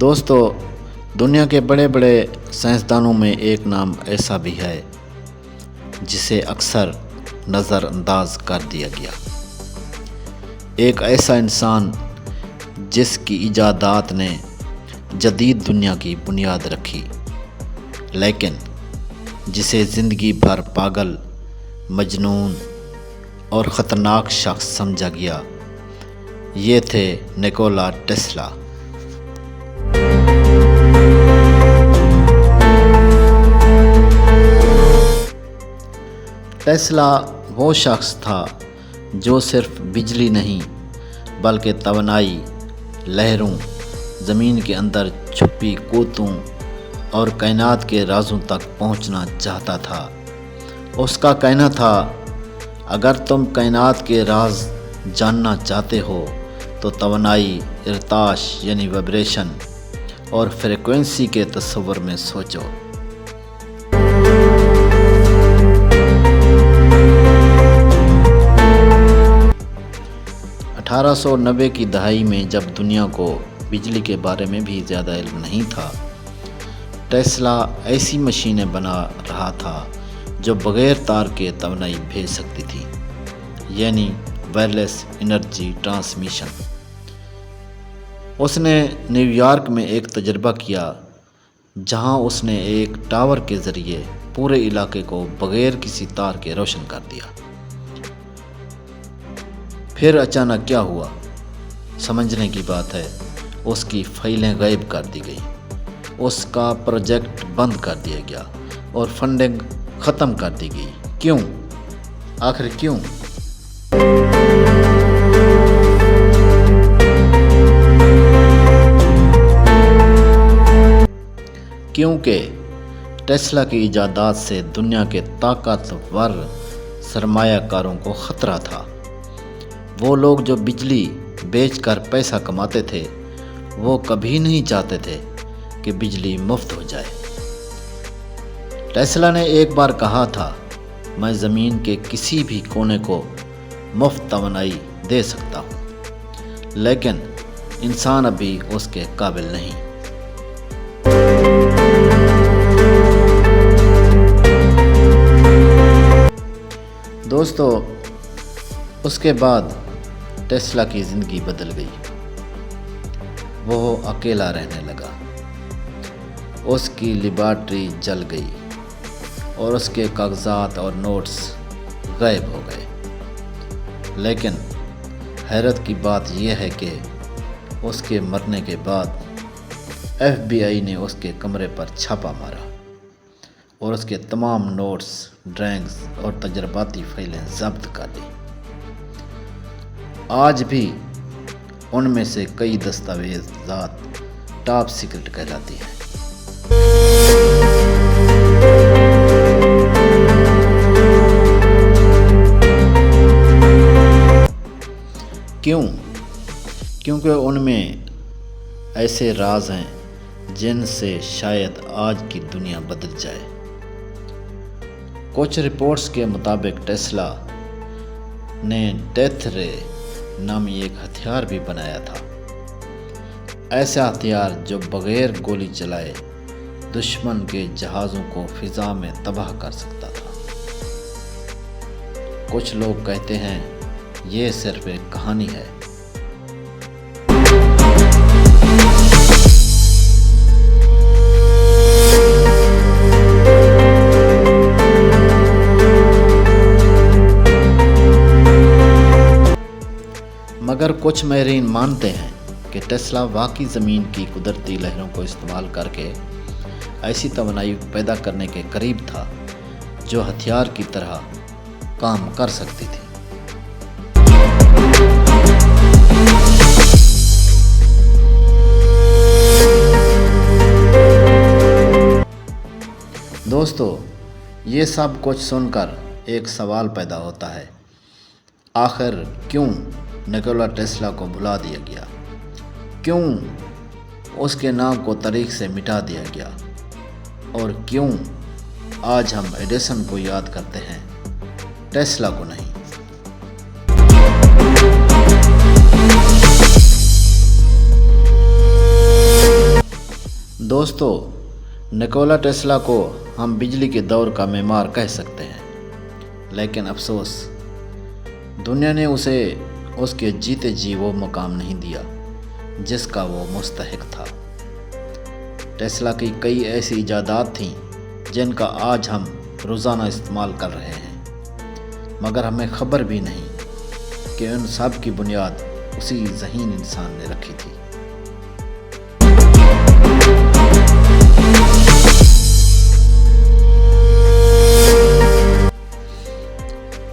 دوستو، دنیا کے بڑے بڑے سائنسدانوں میں ایک نام ایسا بھی ہے جسے اکثر نظر انداز کر دیا گیا۔ ایک ایسا انسان جس کی ایجادات نے جدید دنیا کی بنیاد رکھی، لیکن جسے زندگی بھر پاگل، مجنون اور خطرناک شخص سمجھا گیا، یہ تھے نکولا ٹیسلا۔ ٹیسلا وہ شخص تھا جو صرف بجلی نہیں بلکہ توانائی، لہروں، زمین کے اندر چھپی قوتوں اور کائنات کے رازوں تک پہنچنا چاہتا تھا۔ اس کا کہنا تھا، اگر تم کائنات کے راز جاننا چاہتے ہو تو توانائی، ارتعاش یعنی وائبریشن اور فریکوینسی کے تصور میں سوچو۔ 1890 کی دہائی میں جب دنیا کو بجلی کے بارے میں بھی زیادہ علم نہیں تھا، ٹیسلا ایسی مشینیں بنا رہا تھا جو بغیر تار کے توانائی بھیج سکتی تھی، یعنی وائرلیس انرجی ٹرانسمیشن۔ اس نے نیو یارک میں ایک تجربہ کیا جہاں اس نے ایک ٹاور کے ذریعے پورے علاقے کو بغیر کسی تار کے روشن کر دیا۔ پھر اچانک کیا ہوا؟ سمجھنے کی بات ہے، اس کی فائلیں غائب کر دی گئیں، اس کا پروجیکٹ بند کر دیا گیا اور فنڈنگ ختم کر دی گئی۔ کیوں؟ آخر کیوں؟ کیونکہ ٹیسلا کی ایجادات سے دنیا کے طاقتور سرمایہ کاروں کو خطرہ تھا۔ وہ لوگ جو بجلی بیچ کر پیسہ کماتے تھے، وہ کبھی نہیں چاہتے تھے کہ بجلی مفت ہو جائے۔ ٹیسلا نے ایک بار کہا تھا، میں زمین کے کسی بھی کونے کو مفت توانائی دے سکتا ہوں، لیکن انسان ابھی اس کے قابل نہیں۔ دوستو، اس کے بعد ٹیسلا کی زندگی بدل گئی۔ وہ اکیلا رہنے لگا، اس کی لیبارٹری جل گئی اور اس کے کاغذات اور نوٹس غائب ہو گئے۔ لیکن حیرت کی بات یہ ہے کہ اس کے مرنے کے بعد FBI نے اس کے کمرے پر چھاپا مارا اور اس کے تمام نوٹس، ڈرائنگز اور تجرباتی فائلیں ضبط کر لی۔ آج بھی ان میں سے کئی دستاویزات ٹاپ سیکرٹ کہلاتی ہیں۔ کیوں؟ کیونکہ ان میں ایسے راز ہیں جن سے شاید آج کی دنیا بدل جائے۔ کچھ رپورٹس کے مطابق ٹیسلا نے ڈیتھ رے نامی ایک ہتھیار بھی بنایا تھا، ایسا ہتھیار جو بغیر گولی چلائے دشمن کے جہازوں کو فضا میں تباہ کر سکتا تھا۔ کچھ لوگ کہتے ہیں یہ صرف ایک کہانی ہے۔ مگر کچھ ماہرین مانتے ہیں کہ ٹیسلا واقعی زمین کی قدرتی لہروں کو استعمال کر کے ایسی توانائی پیدا کرنے کے قریب تھا جو ہتھیار کی طرح کام کر سکتی تھی۔ دوستو، یہ سب کچھ سن کر ایک سوال پیدا ہوتا ہے، آخر کیوں نکولا ٹیسلا کو بھلا دیا گیا؟ کیوں اس کے نام کو تاریخ سے مٹا دیا گیا؟ اور کیوں آج ہم ایڈیسن کو یاد کرتے ہیں، ٹیسلا کو نہیں؟ دوستو، نکولا ٹیسلا کو ہم بجلی کے دور کا معمار کہہ سکتے ہیں، لیکن افسوس دنیا نے اسے اس کے جیتے جی وہ مقام نہیں دیا جس کا وہ مستحق تھا۔ ٹیسلا کی کئی ایسی ایجادات تھیں جن کا آج ہم روزانہ استعمال کر رہے ہیں، مگر ہمیں خبر بھی نہیں کہ ان سب کی بنیاد اسی ذہین انسان نے رکھی تھی۔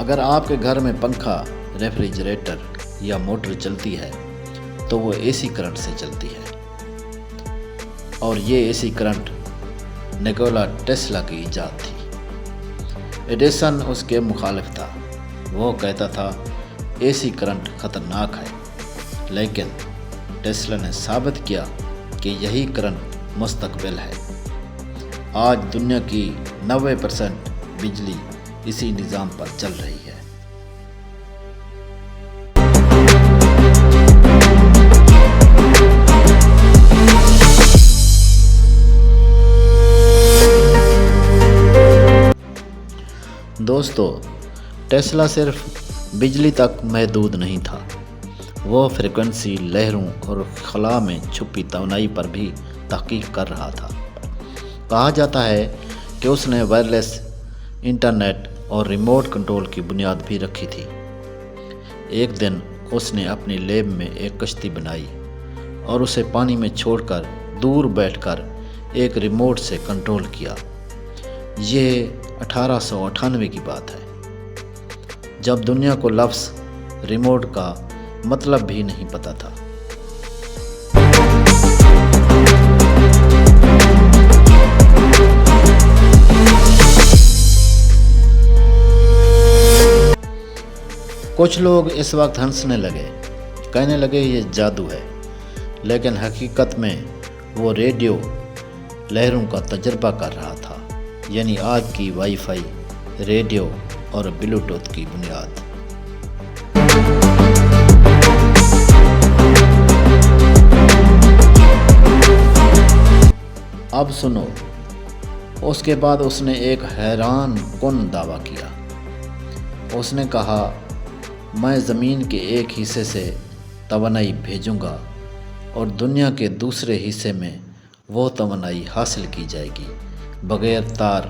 اگر آپ کے گھر میں پنکھا، ریفریجریٹر یا موٹر چلتی ہے تو وہ اے سی کرنٹ سے چلتی ہے، اور یہ اے سی کرنٹ نکولا ٹیسلا کی ایجاد تھی۔ ایڈیسن اس کے مخالف تھا، وہ کہتا تھا اے سی کرنٹ خطرناک ہے، لیکن ٹیسلا نے ثابت کیا کہ یہی کرنٹ مستقبل ہے۔ آج دنیا کی 90% بجلی اسی نظام پر چل رہی ہے۔ دوستو، ٹیسلا صرف بجلی تک محدود نہیں تھا، وہ فریکوینسی، لہروں اور خلا میں چھپی توانائی پر بھی تحقیق کر رہا تھا۔ کہا جاتا ہے کہ اس نے وائرلیس انٹرنیٹ اور ریموٹ کنٹرول کی بنیاد بھی رکھی تھی۔ ایک دن اس نے اپنی لیب میں ایک کشتی بنائی اور اسے پانی میں چھوڑ کر دور بیٹھ کر ایک ریموٹ سے کنٹرول کیا۔ یہ 1898 کی بات ہے، جب دنیا کو لفظ ریموٹ کا مطلب بھی نہیں پتہ تھا۔ کچھ لوگ اس وقت ہنسنے لگے، کہنے لگے یہ جادو ہے، لیکن حقیقت میں وہ ریڈیو لہروں کا تجربہ کر رہا تھا، یعنی آج کی وائی فائی، ریڈیو اور بلوٹوتھ کی بنیاد۔ اب سنو، اس کے بعد اس نے ایک حیران کن دعویٰ کیا۔ اس نے کہا، میں زمین کے ایک حصے سے توانائی بھیجوں گا اور دنیا کے دوسرے حصے میں وہ توانائی حاصل کی جائے گی، بغیر تار،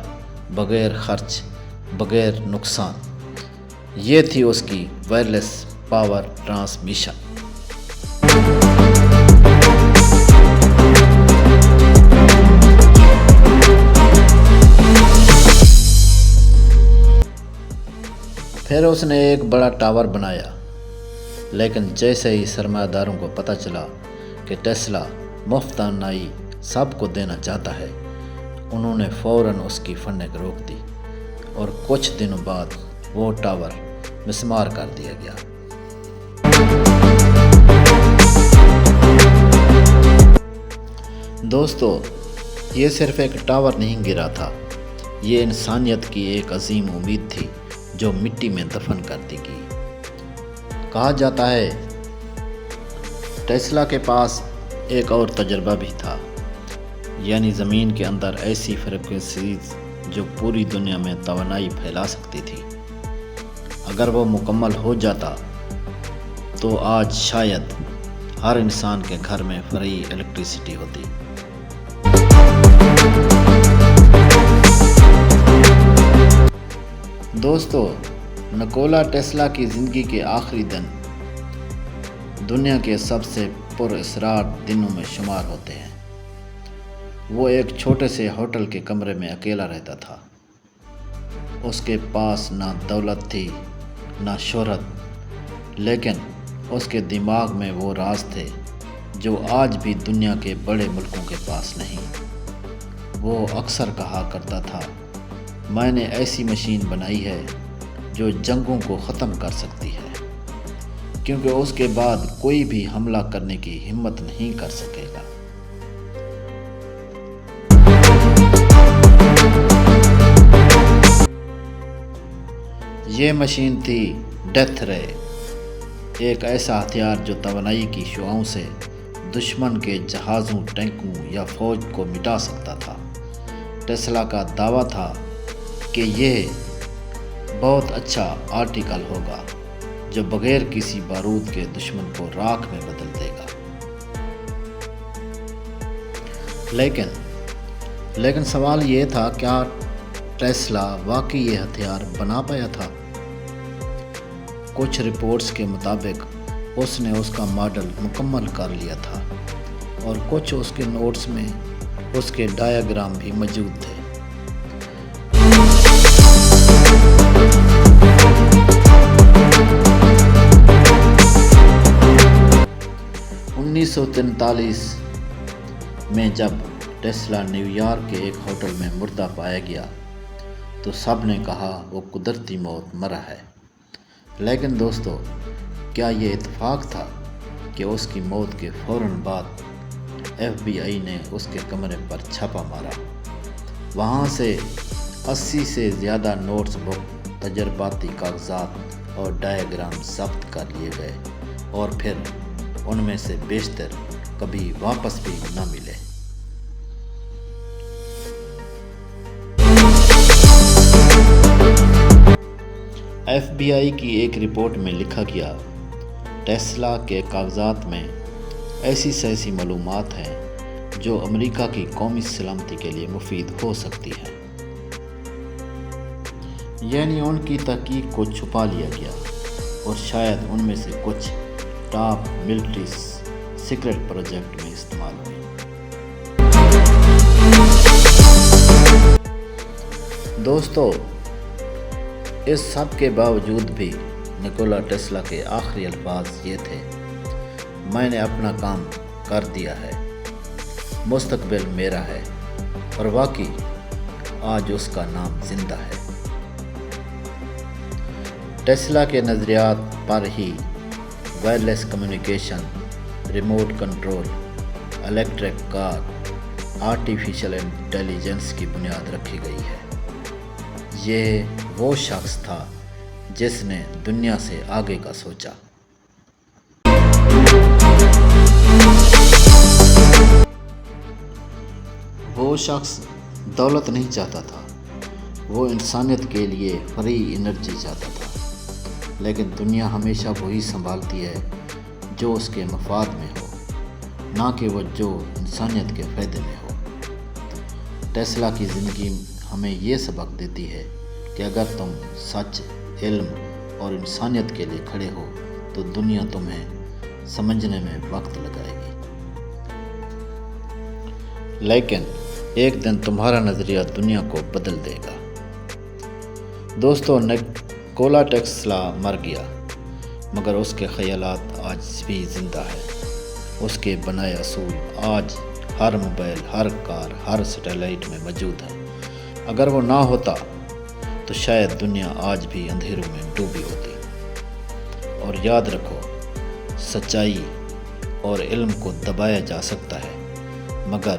بغیر خرچ، بغیر نقصان۔ یہ تھی اس کی وائرلیس پاور ٹرانسمیشن۔ پھر اس نے ایک بڑا ٹاور بنایا، لیکن جیسے ہی سرمایہ داروں کو پتہ چلا کہ ٹیسلا مفت توانائی سب کو دینا چاہتا ہے، انہوں نے فوراً اس کی فنڈنگ روک دی اور کچھ دنوں بعد وہ ٹاور مسمار کر دیا گیا۔ دوستو، یہ صرف ایک ٹاور نہیں گرا تھا، یہ انسانیت کی ایک عظیم امید تھی جو مٹی میں دفن کر دی گئی۔ کہا جاتا ہے ٹیسلا کے پاس ایک اور تجربہ بھی تھا، یعنی زمین کے اندر ایسی فریکوینسیز جو پوری دنیا میں توانائی پھیلا سکتی تھی۔ اگر وہ مکمل ہو جاتا تو آج شاید ہر انسان کے گھر میں فری الیکٹریسٹی ہوتی۔ دوستو، نکولا ٹیسلا کی زندگی کے آخری دن دنیا کے سب سے پر اسرار دنوں میں شمار ہوتے ہیں۔ وہ ایک چھوٹے سے ہوٹل کے کمرے میں اکیلا رہتا تھا۔ اس کے پاس نہ دولت تھی، نہ شہرت، لیکن اس کے دماغ میں وہ راز تھے جو آج بھی دنیا کے بڑے ملکوں کے پاس نہیں۔ وہ اکثر کہا کرتا تھا، میں نے ایسی مشین بنائی ہے جو جنگوں کو ختم کر سکتی ہے، کیونکہ اس کے بعد کوئی بھی حملہ کرنے کی ہمت نہیں کر سکے گا۔ یہ مشین تھی ڈیتھ رے، ایک ایسا ہتھیار جو توانائی کی شعاؤں سے دشمن کے جہازوں، ٹینکوں یا فوج کو مٹا سکتا تھا۔ ٹیسلا کا دعویٰ تھا کہ یہ بہت اچھا آرٹیکل ہوگا جو بغیر کسی بارود کے دشمن کو راکھ میں بدل دے گا۔ لیکن سوال یہ تھا، کیا ٹیسلا واقعی یہ ہتھیار بنا پایا تھا؟ کچھ رپورٹس کے مطابق اس نے اس کا ماڈل مکمل کر لیا تھا اور کچھ اس کے نوٹس میں اس کے ڈایاگرام بھی موجود تھے۔ انیس سو 43 میں جب ٹیسلا نیو یارک کے ایک ہوٹل میں مردہ پایا گیا تو سب نے کہا وہ قدرتی موت مرا ہے۔ لیکن دوستو، کیا یہ اتفاق تھا کہ اس کی موت کے فوراً بعد FBI نے اس کے کمرے پر چھاپا مارا؟ وہاں سے 80 سے زیادہ نوٹس بک، تجرباتی کاغذات اور ڈایاگرام ضبط کر لیے گئے اور پھر ان میں سے بیشتر کبھی واپس بھی نہ ملے۔ FBI کی ایک رپورٹ میں لکھا گیا، ٹیسلا کے کاغذات میں ایسی معلومات ہیں جو امریکہ کی قومی سلامتی کے لیے مفید ہو سکتی ہیں۔ یعنی ان کی تحقیق کو چھپا لیا گیا اور شاید ان میں سے کچھ ٹاپ ملٹری سیکرٹ پروجیکٹ میں استعمال ہوئی۔ دوستو، اس سب کے باوجود بھی نکولا ٹیسلا کے آخری الفاظ یہ تھے، میں نے اپنا کام کر دیا ہے، مستقبل میرا ہے، اور واقعی آج اس کا نام زندہ ہے۔ ٹیسلا کے نظریات پر ہی wireless communication, remote control, electric car, artificial intelligence کی بنیاد رکھی گئی ہے۔ یہ وہ شخص تھا جس نے دنیا سے آگے کا سوچا۔ وہ شخص دولت نہیں چاہتا تھا، وہ انسانیت کے لیے فری انرجی چاہتا تھا۔ لیکن دنیا ہمیشہ وہی سنبھالتی ہے جو اس کے مفاد میں ہو، نہ کہ وہ جو انسانیت کے فائدے میں ہو۔ ٹیسلا کی زندگی ہمیں یہ سبق دیتی ہے کہ اگر تم سچ، علم اور انسانیت کے لیے کھڑے ہو تو دنیا تمہیں سمجھنے میں وقت لگائے گی۔ لیکن ایک دن تمہارا نظریہ دنیا کو بدل دے گا۔ دوستو، نکولا ٹیسلا مر گیا، مگر اس کے خیالات آج بھی زندہ ہیں۔ اس کے بنائے اصول آج ہر موبائل، ہر کار، ہر سیٹلائٹ میں موجود ہیں۔ اگر وہ نہ ہوتا تو شاید دنیا آج بھی اندھیروں میں ڈوبی ہوتی۔ اور یاد رکھو، سچائی اور علم کو دبایا جا سکتا ہے مگر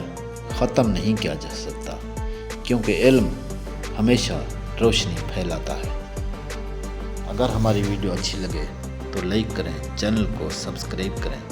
ختم نہیں کیا جا سکتا، کیونکہ علم ہمیشہ روشنی پھیلاتا ہے۔ اگر ہماری ویڈیو اچھی لگے تو لائک کریں، چینل کو سبسکرائب کریں۔